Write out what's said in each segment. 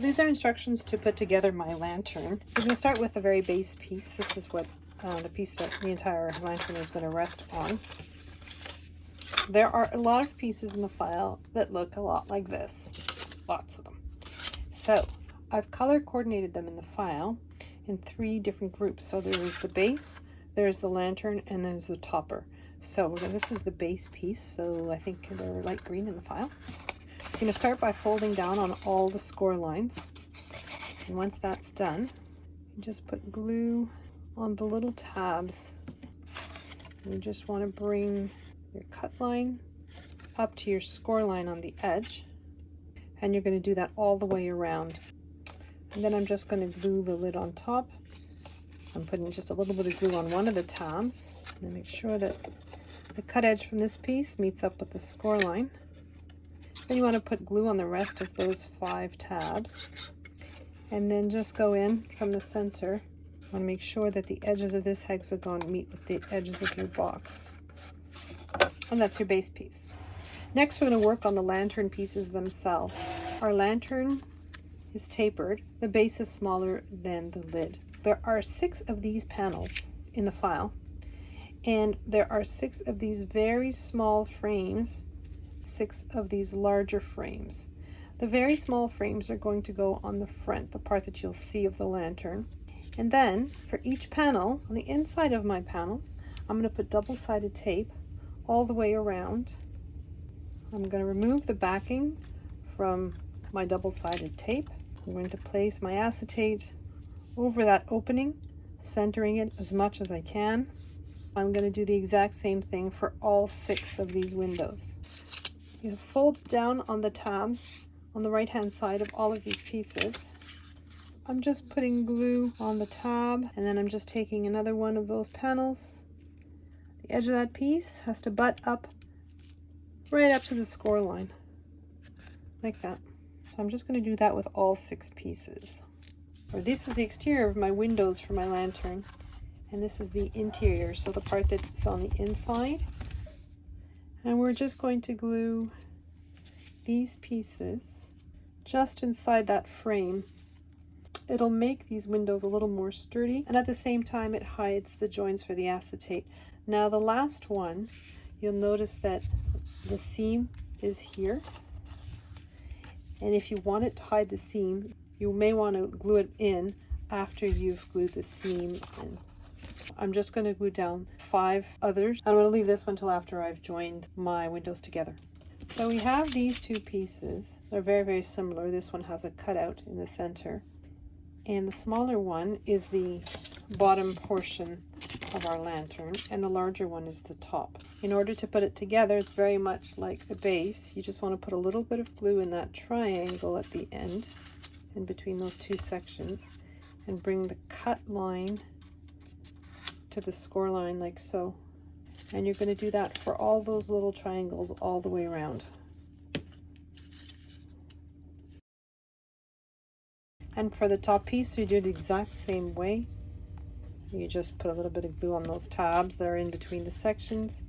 These are instructions to put together my lantern. We're going to start with the very base piece. This is what the piece that the entire lantern is going to rest on. There are a lot of pieces in the file that look a lot like this. Lots of them. So I've color coordinated them in the file in 3 different groups. So there's the base, there's the lantern, and there's the topper. So this is the base piece. So I think they're light green in the file. I'm going to start by folding down on all the score lines, and once that's done, you just put glue on the little tabs. You just want to bring your cut line up to your score line on the edge, and you're going to do that all the way around. And then I'm just going to glue the lid on top. I'm putting just a little bit of glue on one of the tabs, and then make sure that the cut edge from this piece meets up with the score line. Then you want to put glue on the rest of those 5 tabs, and then just go in from the center. You want to make sure that the edges of this hexagon meet with the edges of your box. And that's your base piece. Next, we're going to work on the lantern pieces themselves. Our lantern is tapered. The base is smaller than the lid. There are 6 of these panels in the file, and there are 6 of these very small frames, 6 of these larger frames. The very small frames are going to go on the front, the part that you'll see of the lantern. And then for each panel, on the inside of my panel, I'm going to put double-sided tape all the way around. I'm going to remove the backing from my double-sided tape. I'm going to place my acetate over that opening, centering it as much as I can. I'm going to do the exact same thing for all 6 of these windows. You fold down on the tabs on the right hand side of all of these pieces. I'm just putting glue on the tab, and then I'm just taking another one of those panels. The edge of that piece has to butt up right up to the score line, like that. So I'm just going to do that with all 6 pieces. Or this is the exterior of my windows for my lantern, and this is the interior, so the part that's on the inside. And we're just going to glue these pieces just inside that frame. It'll make these windows a little more sturdy, and at the same time it hides the joints for the acetate. Now the last one, you'll notice that the seam is here, and if you want it to hide the seam, you may want to glue it in after you've glued the seam in. I'm just going to glue down 5 others. I'm going to leave this one till after I've joined my windows together. So we have these 2 pieces. They're very, very similar. This one has a cutout in the center, and the smaller one is the bottom portion of our lantern, and the larger one is the top. In order to put it together, it's very much like the base. You just want to put a little bit of glue in that triangle at the end, in between those 2 sections, and bring the cut line to the score line like so. And you're going to do that for all those little triangles all the way around. And for the top piece, you do the exact same way. You just put a little bit of glue on those tabs that are in between the sections,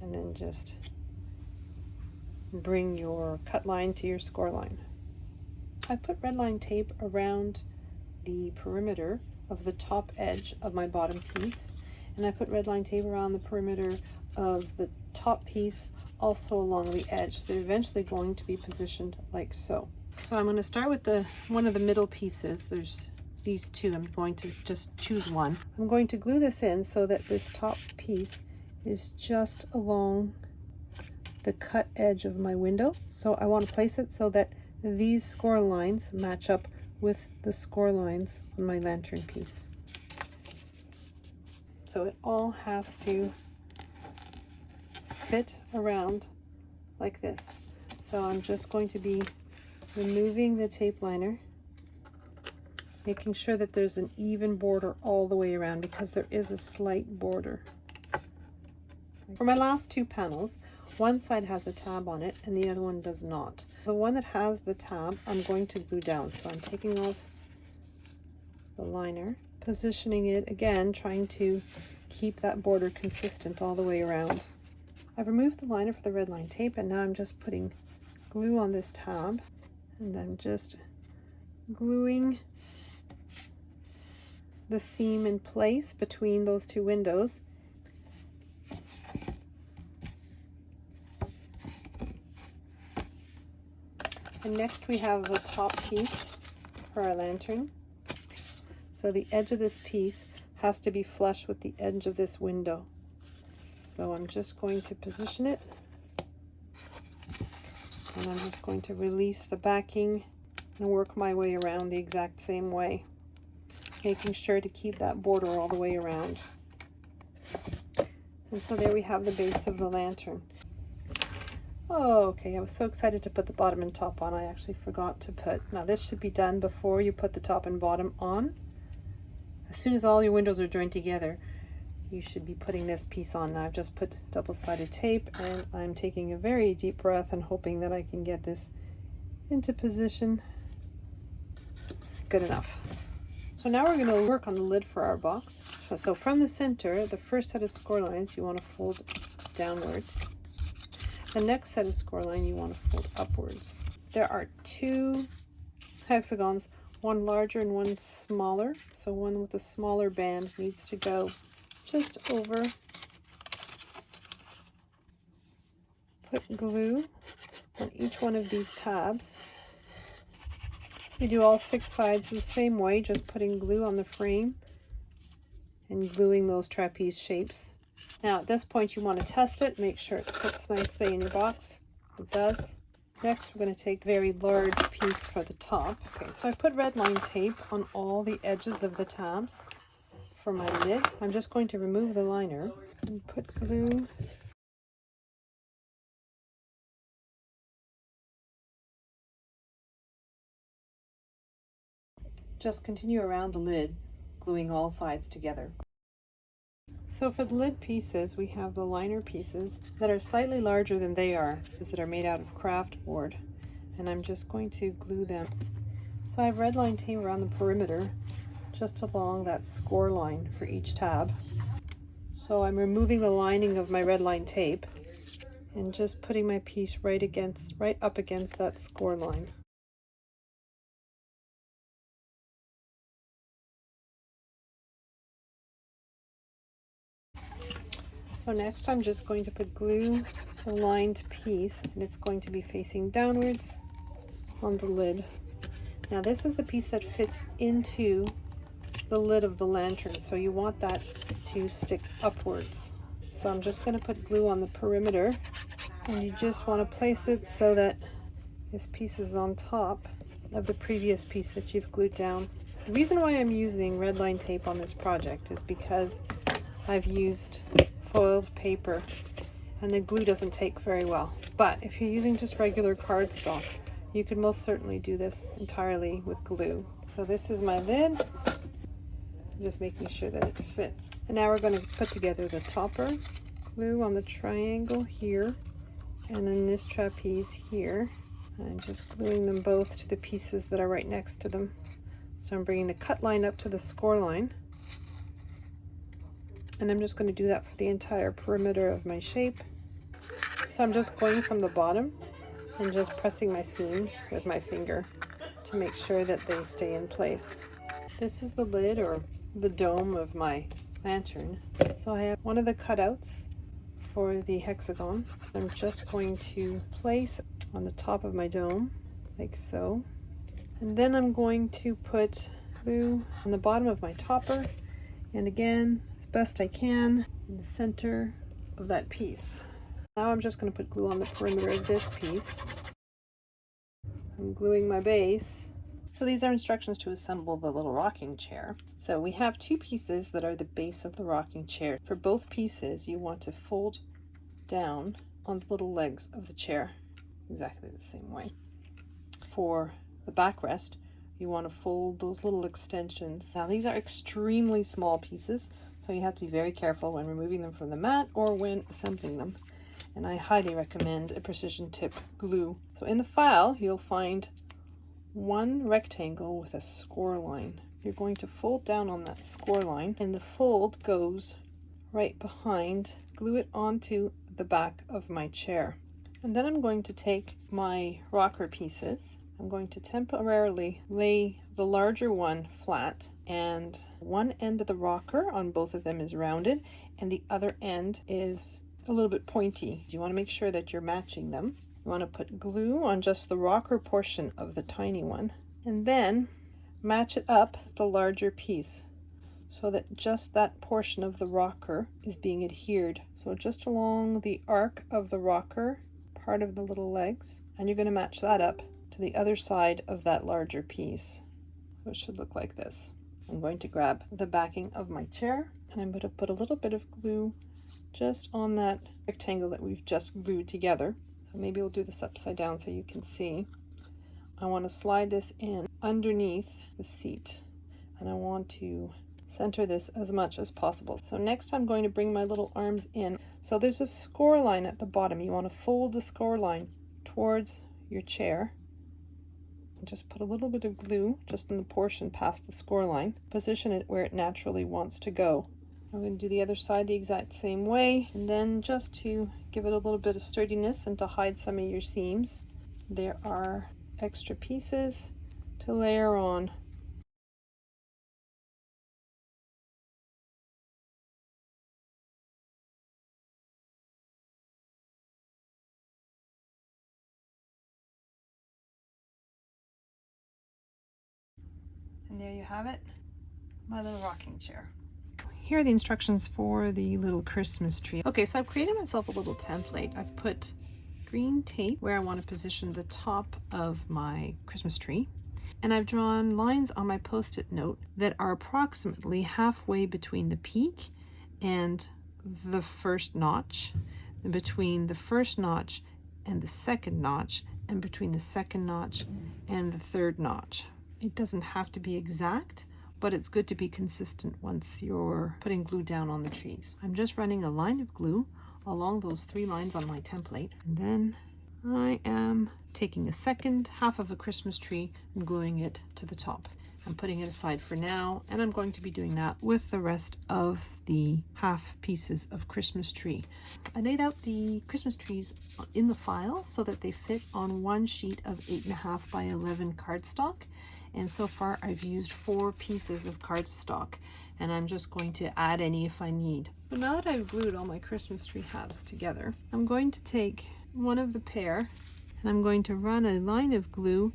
and then just bring your cut line to your score line. I put red line tape around the perimeter of the top edge of my bottom piece, and I put red line tape around the perimeter of the top piece, also along the edge. They're eventually going to be positioned like so. So I'm going to start with one of the middle pieces. There's these 2. I'm going to just choose one. I'm going to glue this in so that this top piece is just along the cut edge of my window. So I want to place it so that these score lines match up with the score lines on my lantern piece. So it all has to fit around like this. So I'm just going to be removing the tape liner, making sure that there's an even border all the way around, because there is a slight border. For my last 2 panels, one side has a tab on it and the other one does not. The one that has the tab, I'm going to glue down. So I'm taking off the liner, positioning it again, trying to keep that border consistent all the way around. I've removed the liner for the red line tape, and now I'm just putting glue on this tab, And I'm just gluing the seam in place between those two windows. And next we have the top piece for our lantern. So the edge of this piece has to be flush with the edge of this window. So I'm just going to position it, and I'm just going to release the backing and work my way around the exact same way, making sure to keep that border all the way around. And so there we have the base of the lantern. Oh, okay, I was so excited to put the bottom and top on, I actually forgot to put. Now this should be done before you put the top and bottom on. As soon as all your windows are joined together, you should be putting this piece on. Now I've just put double-sided tape, and I'm taking a very deep breath and hoping that I can get this into position. Good enough. So now we're going to work on the lid for our box. So from the center, the first set of score lines you want to fold downwards. The next set of score line you want to fold upwards. There are two hexagons, one larger and one smaller. So one with a smaller band needs to go just over. Put glue on each one of these tabs. We do all 6 sides the same way, just putting glue on the frame and gluing those trapeze shapes. Now at this point you want to test it, make sure it fits nicely in your box. It does. Next we're going to take a very large piece for the top. Okay, so I put red line tape on all the edges of the tabs for my lid. I'm just going to remove the liner and put glue. Just continue around the lid, gluing all sides together. So for the lid pieces, we have the liner pieces that are slightly larger than they are, that are made out of craft board, and I'm just going to glue them. So I have red line tape around the perimeter, just along that score line for each tab. So I'm removing the lining of my red line tape and just putting my piece right up against that score line. So next I'm just going to put glue the lined piece, and it's going to be facing downwards on the lid. Now this is the piece that fits into the lid of the lantern, so you want that to stick upwards. So I'm just going to put glue on the perimeter, and you just want to place it so that this piece is on top of the previous piece that you've glued down. The reason why I'm using red line tape on this project is because I've used foiled paper and the glue doesn't take very well. But if you're using just regular cardstock, you can most certainly do this entirely with glue. So this is my lid, just making sure that it fits. And now we're going to put together the topper. Glue on the triangle here, and then this trapeze here. I'm just gluing them both to the pieces that are right next to them. So I'm bringing the cut line up to the score line, and I'm just going to do that for the entire perimeter of my shape. So I'm just going from the bottom and just pressing my seams with my finger to make sure that they stay in place. This is the lid or the dome of my lantern. So I have one of the cutouts for the hexagon. I'm just going to place on the top of my dome like so, and then I'm going to put glue on the bottom of my topper, and again as best I can in the center of that piece. Now I'm just going to put glue on the perimeter of this piece. I'm gluing my base. So these are instructions to assemble the little rocking chair. So we have two pieces that are the base of the rocking chair. For both pieces you want to fold down on the little legs of the chair exactly the same way. For the backrest you want to fold those little extensions. Now these are extremely small pieces, so you have to be very careful when removing them from the mat or when assembling them. And I highly recommend a precision tip glue. So in the file you'll find one rectangle with a score line. You're going to fold down on that score line, and the fold goes right behind. Glue it onto the back of my chair. And then I'm going to take my rocker pieces I'm going to temporarily lay the larger one flat, and one end of the rocker on both of them is rounded and the other end is a little bit pointy. You want to make sure that you're matching them. You want to put glue on just the rocker portion of the tiny one and then match it up with the larger piece so that just that portion of the rocker is being adhered. So just along the arc of the rocker, part of the little legs, and you're going to match that up to the other side of that larger piece. So it should look like this. I'm going to grab the backing of my chair and I'm going to put a little bit of glue just on that rectangle that we've just glued together. So maybe we'll do this upside down so you can see. I want to slide this in underneath the seat and I want to center this as much as possible. So next I'm going to bring my little arms in. So there's a score line at the bottom. You want to fold the score line towards your chair. Just put a little bit of glue just in the portion past the score line. Position it where it naturally wants to go. I'm going to do the other side the exact same way, and then just to give it a little bit of sturdiness and to hide some of your seams, there are extra pieces to layer on. And there you have it, my little rocking chair. Here are the instructions for the little Christmas tree. Okay, so I've created myself a little template. I've put green tape where I want to position the top of my Christmas tree. And I've drawn lines on my post-it note that are approximately halfway between the peak and the first notch, and between the first notch and the second notch, and between the second notch and the third notch. It doesn't have to be exact, but it's good to be consistent once you're putting glue down on the trees. I'm just running a line of glue along those 3 lines on my template, and then I am taking a second half of the Christmas tree and gluing it to the top. I'm putting it aside for now, and I'm going to be doing that with the rest of the half pieces of Christmas tree. I laid out the Christmas trees in the file so that they fit on one sheet of 8.5 by 11 cardstock. And so far I've used 4 pieces of cardstock, and I'm just going to add any if I need. But now that I've glued all my Christmas tree halves together, I'm going to take one of the pair and I'm going to run a line of glue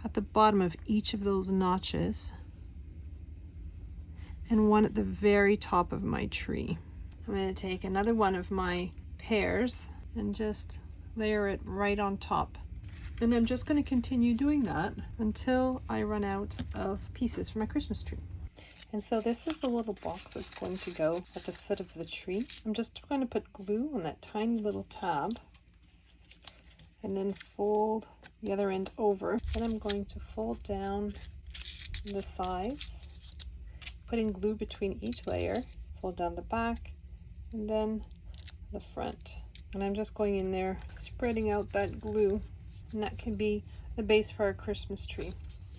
at the bottom of each of those notches and one at the very top of my tree. I'm going to take another one of my pairs and just layer it right on top. And I'm just going to continue doing that until I run out of pieces for my Christmas tree. And so this is the little box that's going to go at the foot of the tree. I'm just going to put glue on that tiny little tab and then fold the other end over. Then I'm going to fold down the sides, putting glue between each layer, fold down the back and then the front. And I'm just going in there, spreading out that glue. And that can be the base for our Christmas tree.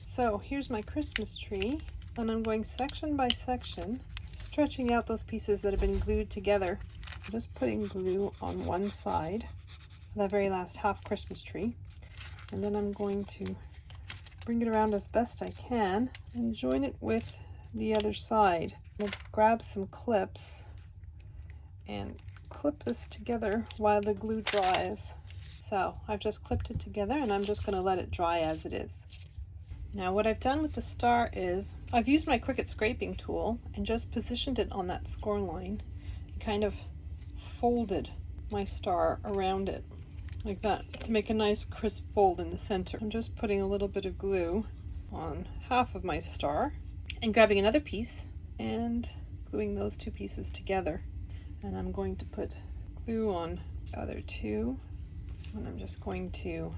So here's my Christmas tree, and I'm going section by section, stretching out those pieces that have been glued together. I'm just putting glue on one side, the very last half Christmas tree, and then I'm going to bring it around as best I can and join it with the other side. I'm going to grab some clips and clip this together while the glue dries. So I've just clipped it together and I'm just going to let it dry as it is. Now what I've done with the star is I've used my Cricut scraping tool and just positioned it on that score line and kind of folded my star around it like that to make a nice crisp fold in the center. I'm just putting a little bit of glue on half of my star and grabbing another piece and gluing those 2 pieces together. And I'm going to put glue on the other 2. And I'm just going to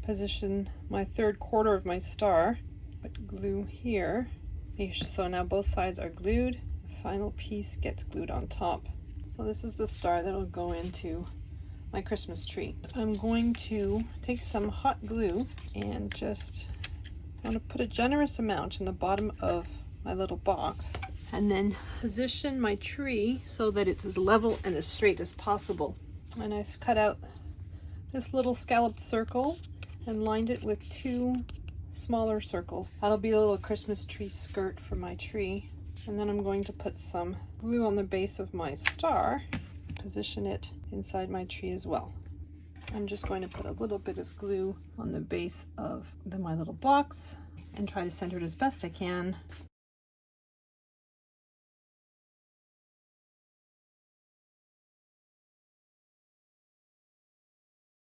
position my 3rd quarter of my star, put glue here. So now both sides are glued. The final piece gets glued on top. So this is the star that'll go into my Christmas tree. I'm going to take some hot glue and just want to put a generous amount in the bottom of my little box and then position my tree so that it's as level and as straight as possible. And I've cut out this little scalloped circle and lined it with 2 smaller circles. That'll be a little Christmas tree skirt for my tree. And then I'm going to put some glue on the base of my star, position it inside my tree as well. I'm just going to put a little bit of glue on the base of my little box and try to center it as best I can.